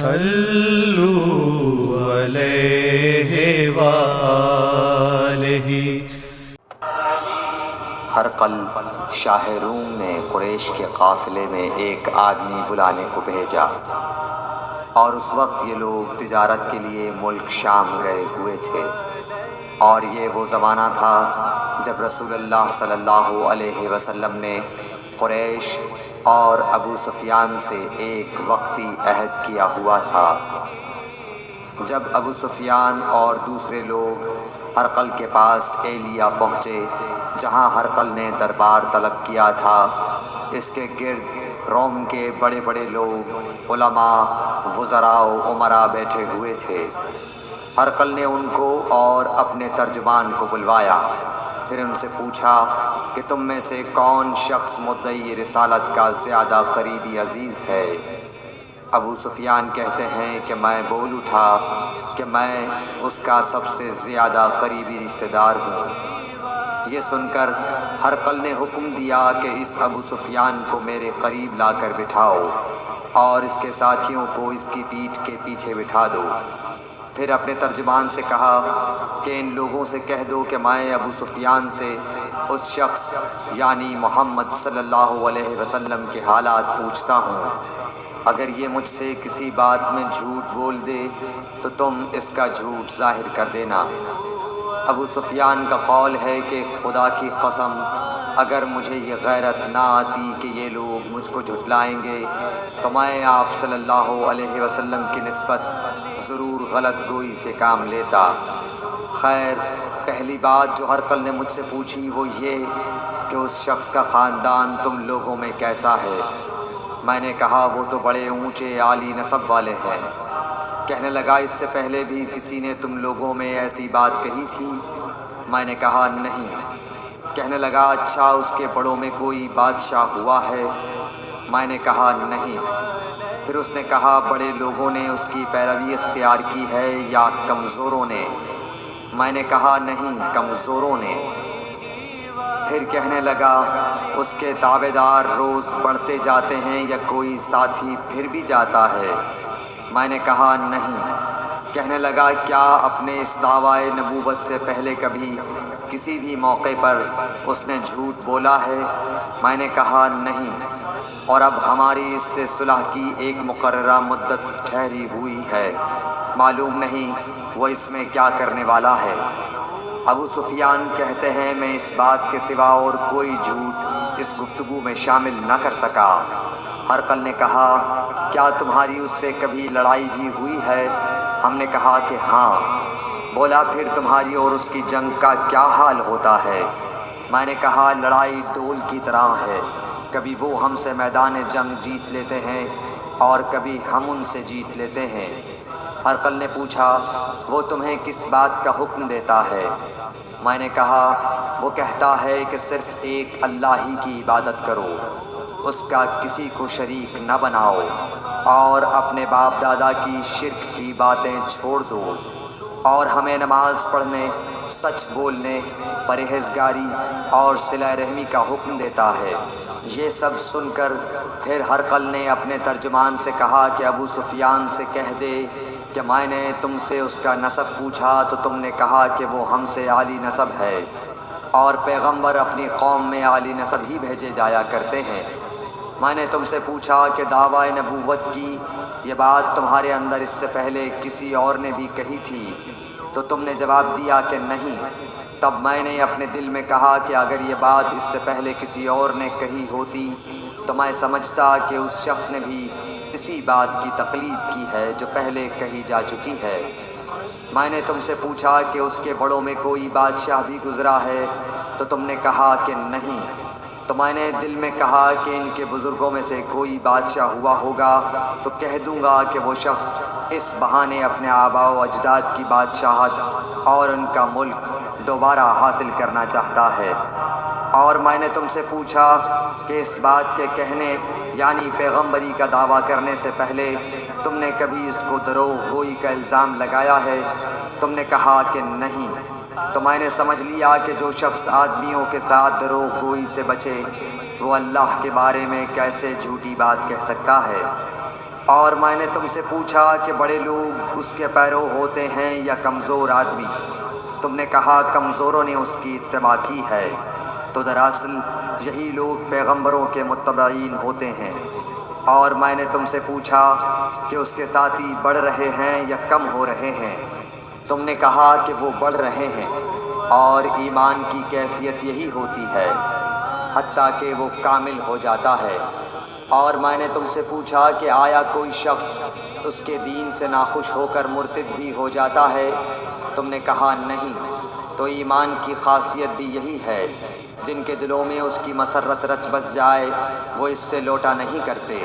صلوا علیہ وآلہ۔ ہرقل شاہ روم نے قریش کے قافلے میں ایک آدمی بلانے کو بھیجا، اور اس وقت یہ لوگ تجارت کے لیے ملک شام گئے ہوئے تھے، اور یہ وہ زمانہ تھا جب رسول اللہ صلی اللہ علیہ وسلم نے قریش اور ابو سفیان سے ایک وقتی عہد کیا ہوا تھا۔ جب ابو سفیان اور دوسرے لوگ ہرقل کے پاس ایلیا پہنچے جہاں ہرقل نے دربار طلب کیا تھا، اس کے گرد روم کے بڑے بڑے لوگ، علماء، وزراء و امراء بیٹھے ہوئے تھے۔ ہرقل نے ان کو اور اپنے ترجمان کو بلوایا، پھر ان سے پوچھا کہ تم میں سے کون شخص مدعی رسالت کا زیادہ قریبی عزیز ہے؟ ابو سفیان کہتے ہیں کہ میں بول اٹھا کہ میں اس کا سب سے زیادہ قریبی رشتہ دار ہوں۔ یہ سن کر ہرقل نے حکم دیا کہ اس ابو سفیان کو میرے قریب لا کر بٹھاؤ اور اس کے ساتھیوں کو اس کی پیٹھ کے پیچھے بٹھا دو۔ پھر اپنے ترجمان سے کہا کہ ان لوگوں سے کہہ دو کہ میں ابو سفیان سے اس شخص یعنی محمد صلی اللہ علیہ وسلم کے حالات پوچھتا ہوں، اگر یہ مجھ سے کسی بات میں جھوٹ بول دے تو تم اس کا جھوٹ ظاہر کر دینا۔ ابو سفیان کا قول ہے کہ خدا کی قسم اگر مجھے یہ غیرت نہ آتی کہ یہ لوگ مجھ کو جھٹلائیں گے تو میں آپ صلی اللہ علیہ وسلم کی نسبت ضرور غلط گوئی سے کام لیتا۔ خیر، پہلی بات جو ہرقل نے مجھ سے پوچھی وہ یہ کہ اس شخص کا خاندان تم لوگوں میں کیسا ہے؟ میں نے کہا وہ تو بڑے اونچے عالی نسب والے ہیں۔ کہنے لگا اس سے پہلے بھی کسی نے تم لوگوں میں ایسی بات کہی تھی؟ میں نے کہا نہیں۔ کہنے لگا اچھا اس کے بڑوں میں کوئی بادشاہ ہوا ہے؟ میں نے کہا نہیں۔ پھر اس نے کہا بڑے لوگوں نے اس کی پیروی اختیار کی ہے یا کمزوروں نے؟ میں نے کہا نہیں، کمزوروں نے۔ پھر کہنے لگا اس کے تابعدار روز بڑھتے جاتے ہیں یا کوئی ساتھی پھر بھی جاتا ہے؟ میں نے کہا نہیں۔ کہنے لگا کیا اپنے اس دعویٰ نبوت سے پہلے کبھی کسی بھی موقع پر اس نے جھوٹ بولا ہے؟ میں نے کہا نہیں، اور اب ہماری اس سے صلح کی ایک مقررہ مدت ٹھہری ہوئی ہے، معلوم نہیں وہ اس میں کیا کرنے والا ہے۔ ابو سفیان کہتے ہیں میں اس بات کے سوا اور کوئی جھوٹ اس گفتگو میں شامل نہ کر سکا۔ ہرقل نے کہا کیا تمہاری اس سے کبھی لڑائی بھی ہوئی ہے؟ ہم نے کہا کہ ہاں۔ بولا پھر تمہاری اور اس کی جنگ کا کیا حال ہوتا ہے؟ میں نے کہا لڑائی ڈول کی طرح ہے، کبھی وہ ہم سے میدان جنگ جیت لیتے ہیں اور کبھی ہم ان سے جیت لیتے ہیں۔ ہرقل نے پوچھا وہ تمہیں کس بات کا حکم دیتا ہے؟ میں نے کہا وہ کہتا ہے کہ صرف ایک اللہ ہی کی عبادت کرو، اس کا کسی کو شریک نہ بناؤ، اور اپنے باپ دادا کی شرک کی باتیں چھوڑ دو، اور ہمیں نماز پڑھنے، سچ بولنے، پرہیزگاری اور صلہ رحمی کا حکم دیتا ہے۔ یہ سب سن کر پھر ہرقل نے اپنے ترجمان سے کہا کہ ابو سفیان سے کہہ دے کہ میں نے تم سے اس کا نسب پوچھا تو تم نے کہا کہ وہ ہم سے عالی نسب ہے، اور پیغمبر اپنی قوم میں عالی نسب ہی بھیجے جایا کرتے ہیں۔ میں نے تم سے پوچھا کہ دعویٰ نبوت کی یہ بات تمہارے اندر اس سے پہلے کسی اور نے بھی کہی تھی؟ تو تم نے جواب دیا کہ نہیں۔ تب میں نے اپنے دل میں کہا کہ اگر یہ بات اس سے پہلے کسی اور نے کہی ہوتی تو میں سمجھتا کہ اس شخص نے بھی اسی بات کی تقلید کی ہے جو پہلے کہی جا چکی ہے۔ میں نے تم سے پوچھا کہ اس کے بڑوں میں کوئی بادشاہ بھی گزرا ہے تو تم نے کہا کہ نہیں۔ تو میں نے دل میں کہا کہ ان کے بزرگوں میں سے کوئی بادشاہ ہوا ہوگا تو کہہ دوں گا کہ وہ شخص اس بہانے اپنے آباء و اجداد کی بادشاہت اور ان کا ملک دوبارہ حاصل کرنا چاہتا ہے۔ اور میں نے تم سے پوچھا کہ اس بات کے کہنے یعنی پیغمبری کا دعویٰ کرنے سے پہلے تم نے کبھی اس کو دروغ گوئی کا الزام لگایا ہے؟ تم نے کہا کہ نہیں۔ تو میں نے سمجھ لیا کہ جو شخص آدمیوں کے ساتھ دروغ گوئی سے بچے وہ اللہ کے بارے میں کیسے جھوٹی بات کہہ سکتا ہے۔ اور میں نے تم سے پوچھا کہ بڑے لوگ اس کے پیرو ہوتے ہیں یا کمزور آدمی؟ تم نے کہا کمزوروں نے اس کی اتباع کی ہے۔ تو دراصل یہی لوگ پیغمبروں کے متبعین ہوتے ہیں۔ اور میں نے تم سے پوچھا کہ اس کے ساتھی بڑھ رہے ہیں یا کم ہو رہے ہیں؟ تم نے کہا کہ وہ بڑھ رہے ہیں، اور ایمان کی کیفیت یہی ہوتی ہے حتیٰ کہ وہ کامل ہو جاتا ہے۔ اور میں نے تم سے پوچھا کہ آیا کوئی شخص اس کے دین سے ناخوش ہو کر مرتد بھی ہو جاتا ہے؟ تم نے کہا نہیں۔ تو ایمان کی خاصیت بھی یہی ہے، جن کے دلوں میں اس کی مسرت رچ بس جائے وہ اس سے لوٹا نہیں کرتے۔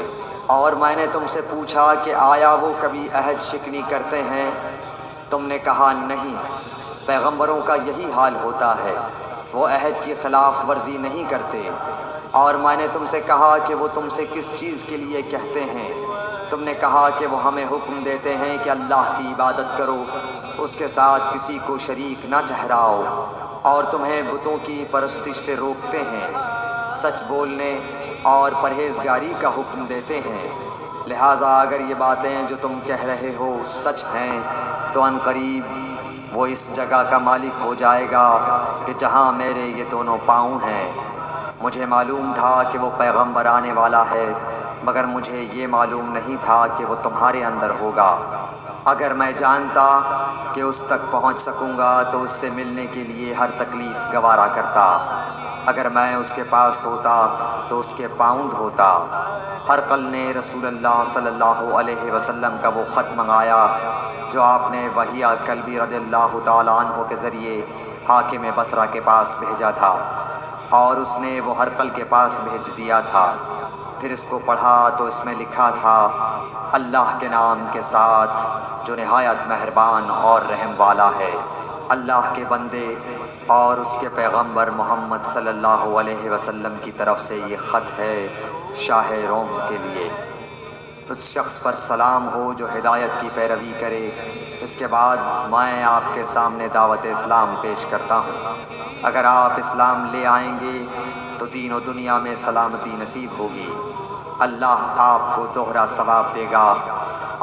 اور میں نے تم سے پوچھا کہ آیا وہ کبھی عہد شکنی کرتے ہیں؟ تم نے کہا نہیں۔ پیغمبروں کا یہی حال ہوتا ہے، وہ عہد کی خلاف ورزی نہیں کرتے۔ اور میں نے تم سے کہا کہ وہ تم سے کس چیز کے لیے کہتے ہیں؟ تم نے کہا کہ وہ ہمیں حکم دیتے ہیں کہ اللہ کی عبادت کرو، اس کے ساتھ کسی کو شریک نہ ٹھہراؤ، اور تمہیں بتوں کی پرستش سے روکتے ہیں، سچ بولنے اور پرہیزگاری کا حکم دیتے ہیں۔ لہٰذا اگر یہ باتیں جو تم کہہ رہے ہو سچ ہیں تو ان قریب وہ اس جگہ کا مالک ہو جائے گا کہ جہاں میرے یہ دونوں پاؤں ہیں۔ مجھے معلوم تھا کہ وہ پیغمبر آنے والا ہے، مگر مجھے یہ معلوم نہیں تھا کہ وہ تمہارے اندر ہوگا۔ اگر میں جانتا کہ اس تک پہنچ سکوں گا تو اس سے ملنے کے لیے ہر تکلیف گوارا کرتا۔ اگر میں اس کے پاس ہوتا تو اس کے پاؤں دھوتا۔ ہرقل نے رسول اللہ صلی اللہ علیہ وسلم کا وہ خط منگایا جو آپ نے وحیہ کلبی رضی اللہ تعالیٰ عنہ کے ذریعے حاکم بصرہ کے پاس بھیجا تھا، اور اس نے وہ ہرقل کے پاس بھیج دیا تھا۔ پھر اس کو پڑھا تو اس میں لکھا تھا، اللہ کے نام کے ساتھ جو نہایت مہربان اور رحم والا ہے۔ اللہ کے بندے اور اس کے پیغمبر محمد صلی اللہ علیہ وسلم کی طرف سے یہ خط ہے شاہ روم کے لیے۔ اس شخص پر سلام ہو جو ہدایت کی پیروی کرے۔ اس کے بعد میں آپ کے سامنے دعوت اسلام پیش کرتا ہوں۔ اگر آپ اسلام لے آئیں گے تو دین و دنیا میں سلامتی نصیب ہوگی، اللہ آپ کو دوہرا ثواب دے گا،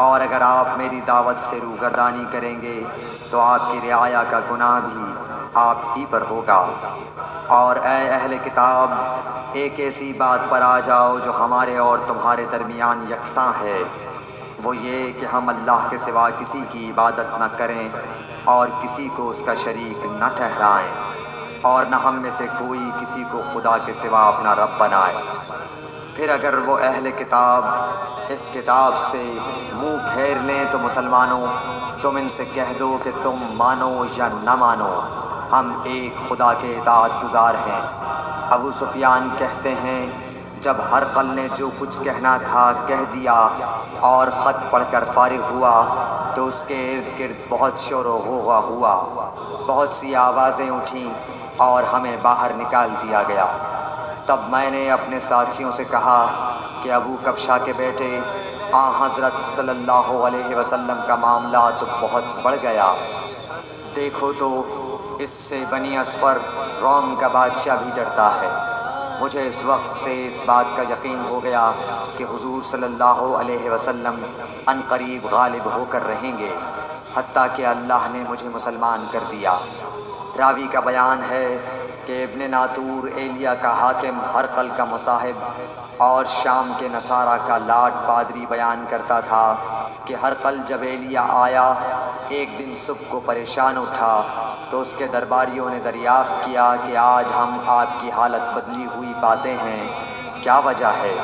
اور اگر آپ میری دعوت سے روگردانی کریں گے تو آپ کی رعایا کا گناہ بھی آپ ہی پر ہوگا۔ اور اے اہل کتاب، ایک ایسی بات پر آ جاؤ جو ہمارے اور تمہارے درمیان یکساں ہے، وہ یہ کہ ہم اللہ کے سوا کسی کی عبادت نہ کریں اور کسی کو اس کا شریک نہ ٹھہرائیں، اور نہ ہم میں سے کوئی کسی کو خدا کے سوا اپنا رب بنائے۔ پھر اگر وہ اہل کتاب اس کتاب سے منہ پھیر لیں تو مسلمانوں، تم ان سے کہہ دو کہ تم مانو یا نہ مانو، ہم ایک خدا کے اطاعت گزار ہیں۔ ابو سفیان کہتے ہیں، جب ہرقل نے جو کچھ کہنا تھا کہہ دیا اور خط پڑھ کر فارغ ہوا تو اس کے ارد گرد بہت شور و غوغا ہوا، بہت سی آوازیں اٹھیں اور ہمیں باہر نکال دیا گیا۔ تب میں نے اپنے ساتھیوں سے کہا کہ ابو کبشہ کے بیٹے حضرت صلی اللہ علیہ وسلم کا معاملہ تو بہت بڑھ گیا۔ دیکھو تو اس سے بنی اصفر روم کا بادشاہ بھی ڈرتا ہے۔ مجھے اس وقت سے اس بات کا یقین ہو گیا کہ حضور صلی اللہ علیہ وسلم ان قریب غالب ہو کر رہیں گے، حتیٰ کہ اللہ نے مجھے مسلمان کر دیا۔ راوی کا بیان ہے کہ ابن ناطور ایلیا کا حاکم ہرقل کا مصاحب اور شام کے نصارہ کا لاٹ پادری بیان کرتا تھا کہ ہرقل جب ایلیا آیا ایک دن صبح کو پریشان اٹھا تو اس کے درباریوں نے دریافت کیا کہ آج ہم آپ کی حالت بدلی ہوئی پاتے ہیں، کیا وجہ ہے؟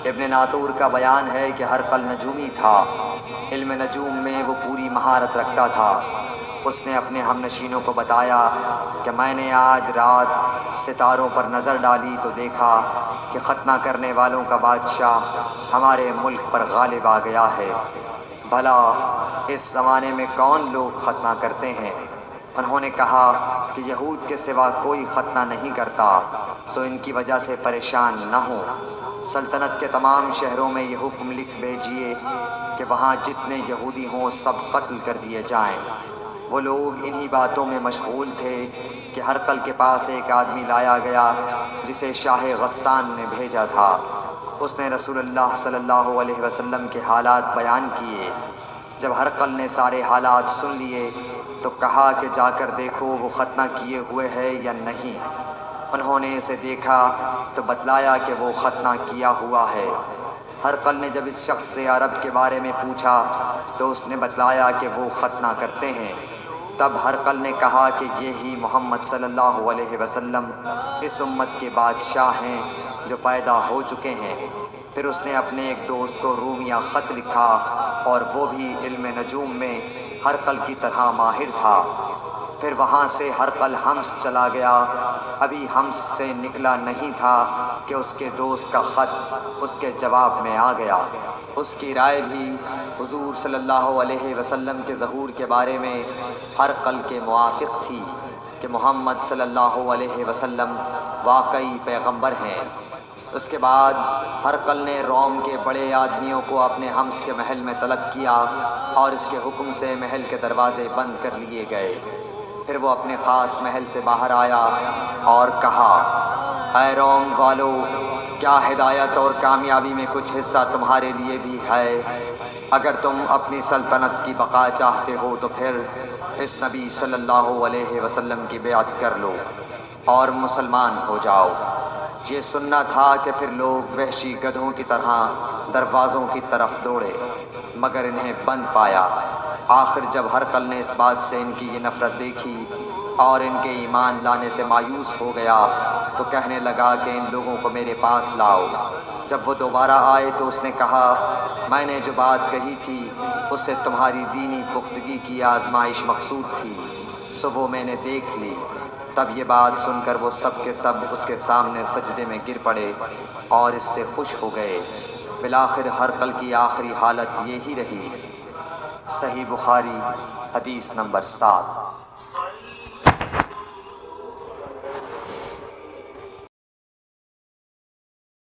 ابن ناطور کا بیان ہے کہ ہرقل نجومی تھا، علم نجوم میں وہ پوری مہارت رکھتا تھا۔ اس نے اپنے ہم نشینوں کو بتایا کہ میں نے آج رات ستاروں پر نظر ڈالی تو دیکھا کہ ختنہ کرنے والوں کا بادشاہ ہمارے ملک پر غالب آ گیا ہے۔ بھلا اس زمانے میں کون لوگ ختنہ کرتے ہیں؟ انہوں نے کہا کہ یہود کے سوا کوئی ختنہ نہیں کرتا، سو ان کی وجہ سے پریشان نہ ہوں۔ سلطنت کے تمام شہروں میں یہ حکم لکھ بھیجیے کہ وہاں جتنے یہودی ہوں سب قتل کر دیے جائیں۔ وہ لوگ انہی باتوں میں مشغول تھے کہ ہرقل کے پاس ایک آدمی لایا گیا جسے شاہ غسان نے بھیجا تھا۔ اس نے رسول اللہ صلی اللہ علیہ وسلم کے حالات بیان کیے۔ جب ہرقل نے سارے حالات سن لیے تو کہا کہ جا کر دیکھو وہ ختنہ کیے ہوئے ہے یا نہیں۔ انہوں نے اسے دیکھا تو بتلایا کہ وہ ختنہ کیا ہوا ہے۔ ہرقل نے جب اس شخص سے عرب کے بارے میں پوچھا تو اس نے بتلایا کہ وہ ختنہ کرتے ہیں۔ تب ہرقل نے کہا کہ یہی محمد صلی اللہ علیہ وسلم اس امت کے بادشاہ ہیں جو پیدا ہو چکے ہیں۔ پھر اس نے اپنے ایک دوست کو رومیہ خط لکھا اور وہ بھی علم نجوم میں ہرقل کی طرح ماہر تھا۔ پھر وہاں سے ہرقل حمص چلا گیا۔ ابھی حمص سے نکلا نہیں تھا کہ اس کے دوست کا خط اس کے جواب میں آ گیا۔ اس کی رائے بھی حضور صلی اللہ علیہ وسلم کے ظہور کے بارے میں ہرقل کے موافق تھی کہ محمد صلی اللہ علیہ وسلم واقعی پیغمبر ہیں۔ اس کے بعد ہرقل نے روم کے بڑے آدمیوں کو اپنے حمص کے محل میں طلب کیا اور اس کے حکم سے محل کے دروازے بند کر لیے گئے۔ پھر وہ اپنے خاص محل سے باہر آیا اور کہا، اے روم والو، کیا ہدایت اور کامیابی میں کچھ حصہ تمہارے لیے بھی ہے؟ اگر تم اپنی سلطنت کی بقا چاہتے ہو تو پھر اس نبی صلی اللہ علیہ وسلم کی بیعت کر لو اور مسلمان ہو جاؤ۔ یہ سننا تھا کہ پھر لوگ وحشی گدھوں کی طرح دروازوں کی طرف دوڑے مگر انہیں بند پایا۔ آخر جب ہرقل نے اس بات سے ان کی یہ نفرت دیکھی اور ان کے ایمان لانے سے مایوس ہو گیا تو کہنے لگا کہ ان لوگوں کو میرے پاس لاؤ۔ جب وہ دوبارہ آئے تو اس نے کہا، میں نے جو بات کہی تھی اس سے تمہاری دینی پختگی کی آزمائش مقصود تھی، سو وہ میں نے دیکھ لی۔ تب یہ بات سن کر وہ سب کے سب اس کے سامنے سجدے میں گر پڑے اور اس سے خوش ہو گئے۔ بالآخر ہرقل کی آخری حالت یہی رہی۔ صحیح بخاری حدیث نمبر 7۔